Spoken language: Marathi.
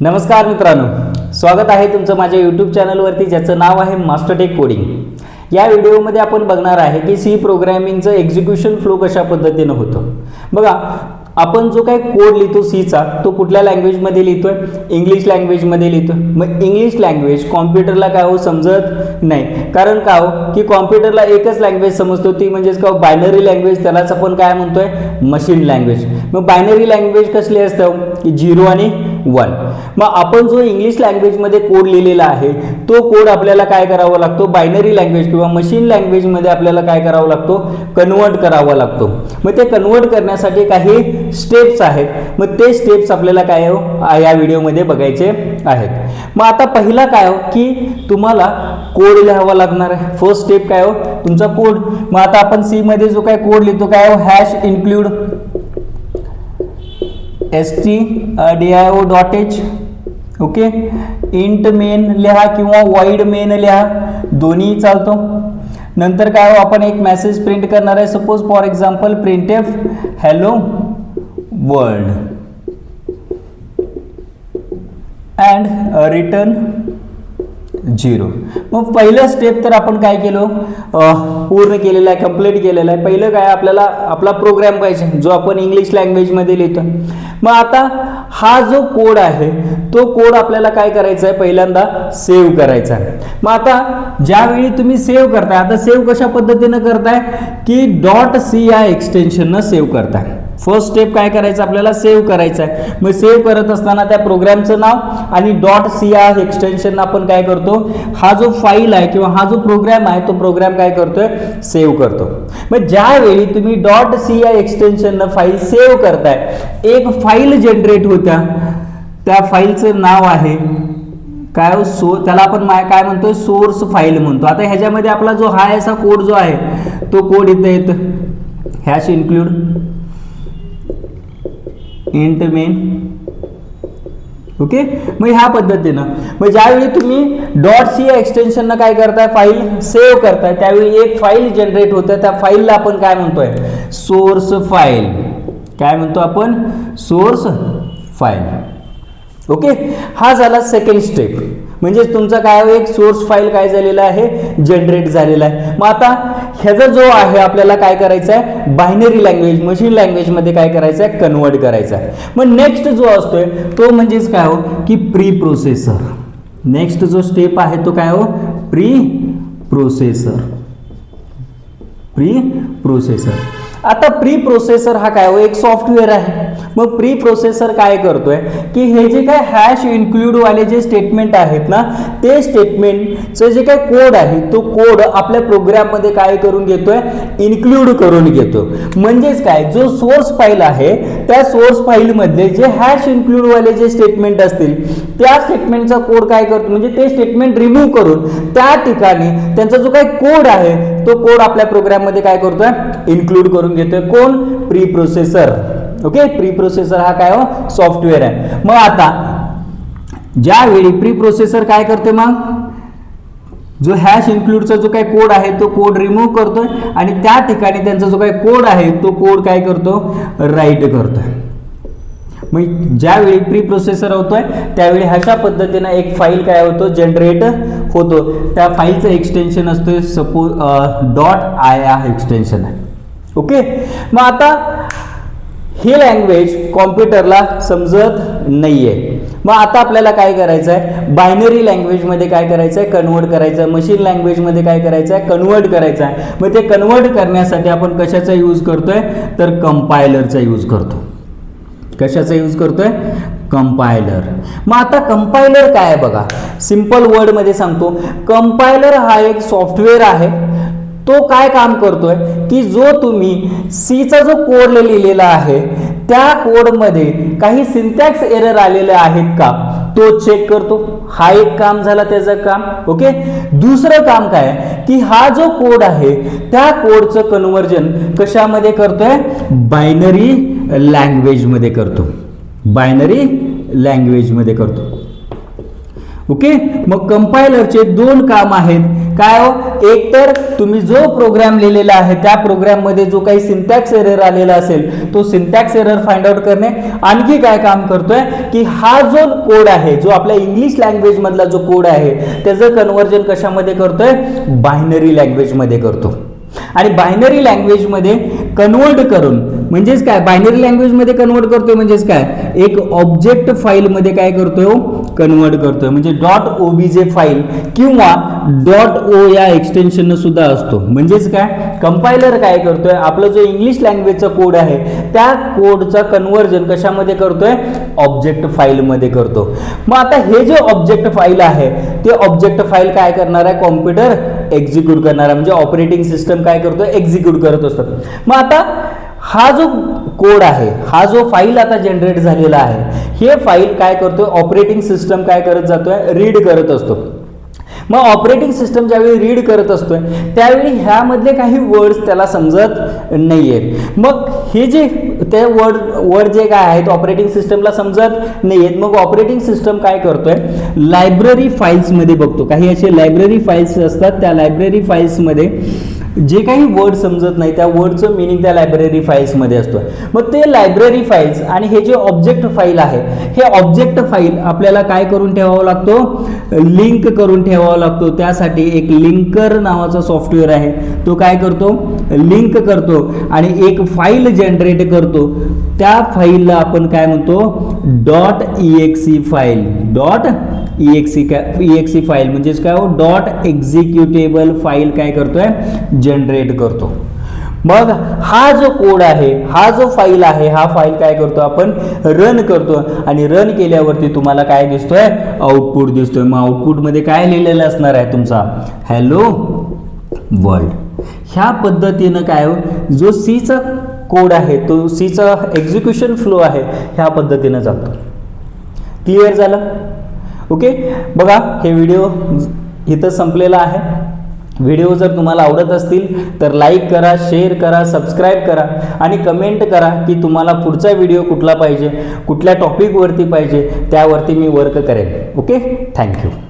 नमस्कार मित्रांनो, स्वागत आहे तुमचं माझ्या यूट्यूब चॅनलवरती ज्याचं नाव आहे मास्टरटेक कोडिंग। या व्हिडिओमध्ये आपण बघणार आहे की सी प्रोग्रामिंगचं एक्झिक्युशन फ्लो कशा पद्धतीने होतं। बघा, आपण जो काही कोड लिहितो सीचा तो कुठल्या लँग्वेजमध्ये लिहितोय? इंग्लिश लँग्वेजमध्ये लिहितोय। मग इंग्लिश लँग्वेज कॉम्प्युटरला काय हो समजत नाही, कारण का हो की कॉम्प्युटरला एकच लँग्वेज समजतो, ती म्हणजेच का बायनरी लँग्वेज, त्यालाच आपण काय म्हणतोय मशीन लँग्वेज। मग बायनरी लँग्वेज कसली असतं की 0 आणि 1। मग आपण जो इंग्लिश लँग्वेजमध्ये कोड लिहिलेला आहे तो कोड आपल्याला काय करावा लागतो? बायनरी लँग्वेज किंवा मशीन लँग्वेजमध्ये आपल्याला काय करावा लागतो? कन्वर्ट करावा लागतो। मग ते कन्वर्ट करण्यासाठी काही स्टेप्स आहेत, मग ते स्टेप्स आपल्याला काय हो या व्हिडिओमध्ये बघायचे आहेत। मग आता पहिला काय हो की तुम्हाला कोड लिहावा लागणार आहे। फर्स्ट स्टेप काय हो? तुमचा कोड। मग आता आपण सी मध्ये जो काय कोड लिहितो काय हो? Hash include stdio.h, okay. Int main लिहा किंवा वाइड मेन लिहा, दोन्ही चालतो। नंतर काय हो, आपण एक मेसेज प्रिंट करणार आहे। Suppose for example printf hello world and return 0। मग पहिलं स्टेप तर आपण काय केलं? पूर्ण केलेलं आहे, कंप्लीट केलेलं आहे। पहिलं काय, आपल्याला आपला प्रोग्राम पाहिजे जो आपण इंग्लिश लँग्वेजमध्ये लिहितो। मग आता हा जो कोड आहे तो कोड आपल्याला काय करायचा आहे? पहिल्यांदा सेव्ह करायचा आहे। मग आता ज्यावेळी तुम्ही सेव्ह करताय, आता सेव्ह कशा पद्धतीनं करताय की .c या एक्सटेन्शननं सेव्ह करताय। फर्स्ट स्टेप काय करायचं? आपल्याला सेव्ह करायचं आहे। मग सेव्ह करत असताना त्या प्रोग्रामचं नाव आणि .c या एक्सटेन्शन आपण काय करतो? हा जो फाईल आहे किंवा हा जो प्रोग्राम आहे तो प्रोग्राम काय करतोय? सेव्ह करतो। मग ज्यावेळी तुम्ही .c या एक्सटेन्शननं फाईल सेव्ह करताय, एक फाईल जनरेट होत्या, त्या फाईलचं नाव आहे काय? त्याला आपण काय म्हणतोय? सोर्स फाईल म्हणतो। आता ह्याच्यामध्ये आपला जो हा असा कोड जो आहे तो कोड इथे येतो, hash include int main, okay. मग ह्या पद्धतीनं मग ज्यावेळी तुम्ही .c या एक्सटेन्शननं काय करताय? फाईल सेव्ह करताय, त्यावेळी एक फाईल जनरेट होते, त्या फाईलला आपण काय म्हणतोय? Source file. काय म्हणतो आपण? Source file, okay. हा झाला सेकंड स्टेप, म्हणजे तुमचा काय एक सोर्स फाईल काय झालेला आहे? जनरेट झालेला आहे। मग आता ह्याचा जो आहे आपल्याला काय करायचं आहे? बायनरी लँग्वेज मशीन लँग्वेजमध्ये काय करायचं आहे? कन्वर्ट करायचं आहे। मग नेक्स्ट जो असतोय तो म्हणजेच काय हो की प्री प्रोसेसर। नेक्स्ट जो स्टेप आहे तो काय हो? Pre processor. Pre processor. आता प्री प्रोसेसर हा काय हो? एक सॉफ्टवेअर आहे। मग प्री प्रोसेसर काय करतोय की हे जे काय हॅश इन्क्लूड वाले जे स्टेटमेंट आहेत ना, ते स्टेटमेंटचं जे काय कोड आहे तो कोड आपल्या प्रोग्राममध्ये काय करून घेतोय? इन्क्लूड करून घेतो। म्हणजेच काय, जो सोर्स फाईल आहे त्या सोर्स फाईलमधले जे हॅश इन्क्लूड वाले जे स्टेटमेंट असतील त्या स्टेटमेंटचा कोड काय करतो? म्हणजे ते स्टेटमेंट रिमूव्ह करून त्या ठिकाणी त्यांचा जो काही कोड आहे तो कोड आपल्या प्रोग्राममध्ये काय करतोय? इन्क्लूड करून घेतोय। कोण? Pre processor, okay. Pre processor हा काय हो? सॉफ्टवेअर आहे। मग आता ज्यावेळी प्री प्रोसेसर काय करते? मग जो हॅश इन्क्लूडचा जो काही कोड आहे तो कोड रिमूव्ह करतोय आणि त्या ठिकाणी त्यांचा जो काही कोड आहे तो कोड काय करतो? राईट करतोय। मग ज्यावेळी प्री प्रोसेसर होतोय त्यावेळी अशा पद्धतीने एक फाईल काय होतो? जनरेट होतो। त्या फाईलचं एक्सटेन्शन असतोय सपोज .i हा एक्सटेन्शन आहे, ओके। मग आता ही लँग्वेज कॉम्प्युटरला समजत नाहीये, मग आता आपल्याला काय करायचं आहे? बायनरी लँग्वेजमध्ये काय करायचं आहे? कन्वर्ट करायचं आहे। मशीन लँग्वेजमध्ये काय करायचं आहे? कन्वर्ट करायचं आहे। मग ते कन्वर्ट करण्यासाठी आपण कशाचा यूज करतोय? तर कंपायलरचा यूज करतो। कशाचा यूज करतोय? कंपायलर। मग आता कंपायलर काय आहे बघा, सिंपल वर्डमध्ये सांगतो। कंपायलर हा एक सॉफ्टवेअर आहे, तो काय काम करतोय की जो तुम्ही सीचा जो कोड लिहिलेला आहे त्या कोडमध्ये काही सिंटॅक्स एरर आलेले आहेत का तो चेक करतो। हा एक काम झाला त्याचं काम, ओके। दुसरं काम काय की हा जो कोड आहे त्या कोडचं कन्व्हर्जन कशामध्ये करतोय? बायनरी लँग्वेजमध्ये करतो। बायनरी लँग्वेजमध्ये करतो, ओके, मग कंपायलरचे दोन काम आहेत. काय हो, एक तर तुम्ही जो प्रोग्राम लिहिलेला आहे त्या प्रोग्राम मध्ये जो काही सिंटॅक्स एरर आलेला असेल तो सिंटॅक्स एरर फाइंड आउट करणे. आणखी काय काम करतोय की हा जो कोड आहे, जो आपल्या इंग्लिश लँग्वेज मधला जो कोड आहे त्याचं कन्व्हर्जन कशामध्ये करतोय, बायनरी लँग्वेज मध्ये करतो. आणि बायनरी लँग्वेज मध्ये कन्वर्ट करून म्हणजेच काय, बायनरी लँग्वेज मध्ये कन्वर्ट करतोय म्हणजेच काय, एक ऑब्जेक्ट फाईल मध्ये काय करतोय, कन्वर्ट करतोय. म्हणजे .obj फाईल किंवा .o या एक्सटेन्शन सुद्धा असतो. म्हणजेच काय, कंपायलर काय करतोय, आपला जो इंग्लिश लँग्वेजचा कोड आहे त्या कोडचा कन्व्हर्जन कशामध्ये करतोय, ऑब्जेक्ट फाईल मध्ये करतो. मग आता हे जे ऑब्जेक्ट फाईल आहे ते ऑब्जेक्ट फाईल काय करणार आहे, कॉम्प्युटर एक्झिक्यूट करणार आहे. म्हणजे ऑपरेटिंग सिस्टम काय करतोय, एक्झिक्यूट करत असतात. मग आता हा जो कोड आहे, हा जो फाईल आता जनरेट झालेला आहे, हे फाईल काय करतोय, ऑपरेटिंग सिस्टम काय करत जातोय, रीड करत असतो. मग ऑपरेटिंग सिस्टम ज्यावेळी रीड करत असतोय त्यावेळी ह्यामधले काही वर्ड्स त्याला समजत नाहीयेत. मग हे जे ते वर्ड जे काय आहेत ऑपरेटिंग सिस्टमला समजत नाहीयेत. मग ऑपरेटिंग सिस्टम काय करतोय, लायब्ररी फाईल्स मध्ये बघतो. काही असे लायब्ररी फाईल्स असतात, त्या लायब्ररी फाईल्स मध्ये जे काही वर्ड समजत नाही त्या वर्डचं मिनिंग त्या लायब्ररी फाईल्स मध्ये असतो. मग ते लायब्ररी फाईल्स आणि हे जे ऑब्जेक्ट फाईल आहे, हे ऑब्जेक्ट फाईल आपल्याला काय करून ठेवावं लागतो, लिंक करून ठेवावा लागतो. त्यासाठी एक लिंकर नावाचा सॉफ्टवेअर आहे, तो काय करतो, लिंक करतो आणि एक फाईल जनरेट करतो. त्या फाईलला आपण काय म्हणतो, .exe फाईल. .exe फाईल म्हणजेच काय, .एक्झिक्युटेबल फाईल काय करतोय, जनरेट करतो. मग हा जो कोड आहे, हा जो फाईल आहे, हा फाईल काय करतो, आपण रन करतो आणि रन केल्यावरती तुम्हाला काय दिसतोय, आउटपुट दिसतोय. मग आउटपुट मध्ये काय लिहिलेलं असणार आहे तुमचा, हॅलो वर्ल्ड. ह्या पद्धतीनं काय, जो सी चा कोड आहे, तो सी चा एक्झिक्युशन फ्लो आहे, ह्या पद्धतीनं जातो. क्लिअर झालं? ओके, बघा हे व्हिडिओ इथं संपलेला आहे. व्हिडिओ जर तुम्हाला आवडत असतील तर लाईक करा, शेअर करा, सबस्क्राईब करा आणि कमेंट करा की तुम्हाला पुढचा व्हिडिओ कुठला पाहिजे, कुठल्या टॉपिकवरती पाहिजे, त्यावरती मी वर्क करेन. Okay, thank you.